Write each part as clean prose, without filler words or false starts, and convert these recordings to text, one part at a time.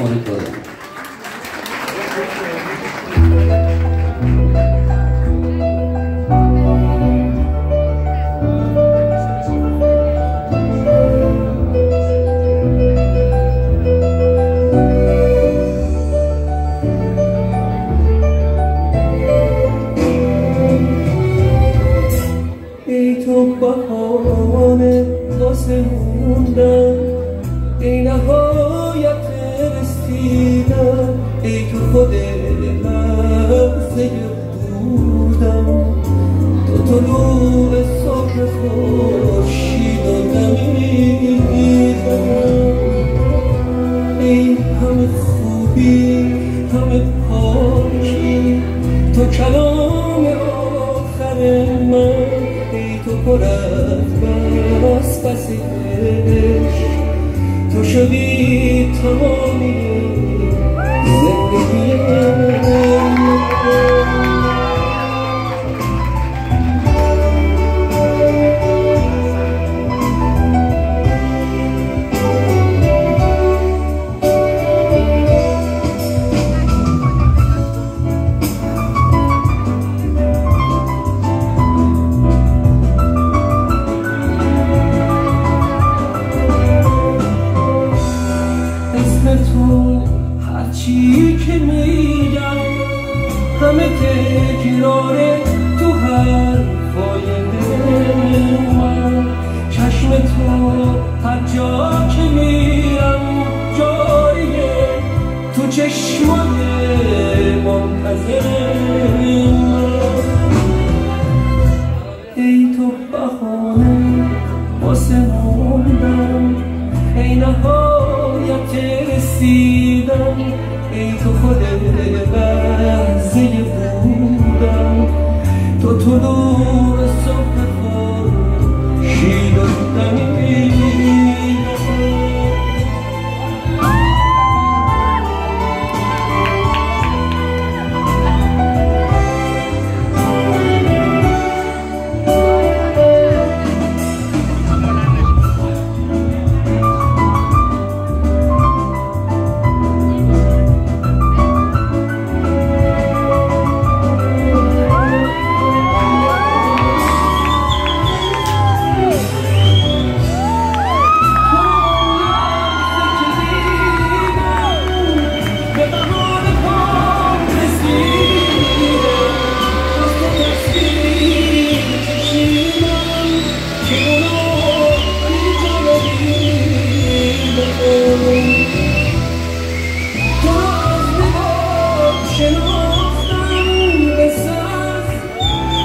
امیدوارم. ای تو بهانه واسه موندن، ای نهایت رسیدن، ای تو خود لحظه بودم، تو طلوع صبح خورشید و دمیدن. ای همه خوبی همه پاکی، تو کلام آخر من، ای تو پر از وسوسه عشق، تو شدی تمامی زندگی من. تو هرچی که میگم همه تکراره تو حرفای من، چشم تو هر جا که میرم جاریه، تو چشمای منتظر من. ای تو بهانه واسه موندن، ای نهایت رسیدن، ای تو خود لحظه بودن، تو طلوع صبح خورشید و دمیدن.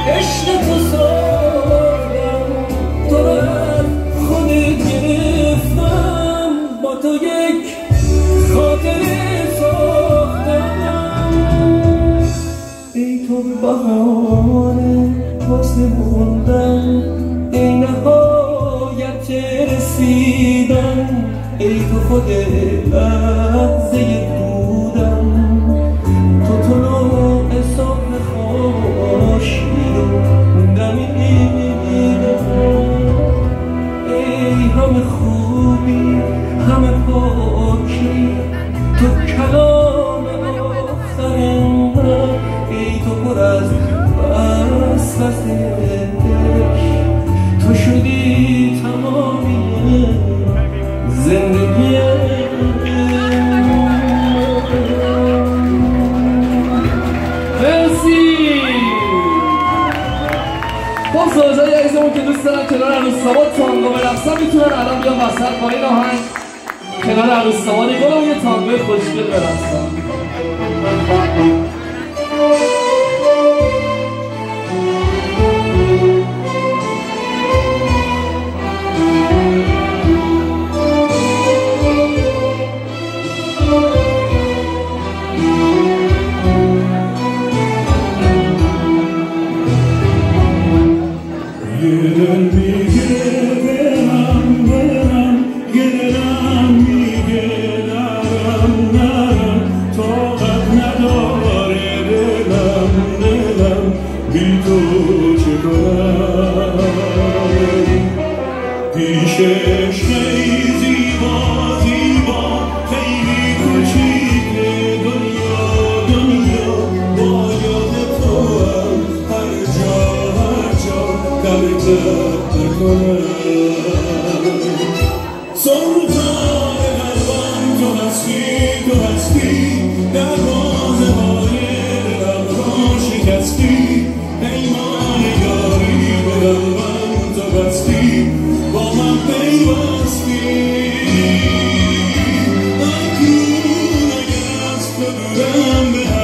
عشق تو ساختم، تو رو از خودت گرفتم، با تو یک خاطره ساختم. ای تو بهانه واسه موندن، ای نهایت رسیدن، ای تو خود لحظه بودن، تو طلوع صبح خورشید و دمیدن. ای همه خوبی همه پاکی، تو کلام آخر من، ای تو پر از وسوسه عشق، تو شدی تمامی زندگی خب زوجای عزیزمون که دوست دارن کنار عروس‌سوار تانگو برقصن میتونن الان بیان وسط با این آهنگ کنار عروس‌سوار یه تانگوی خوشگل برقصن. طاقت نداره دلم سلطان قلبم تو هستی دروازه های دلم را شکستی پیمان یاری به قلبم تو بستی با من پیوستی اکنون اگر از تو دورم به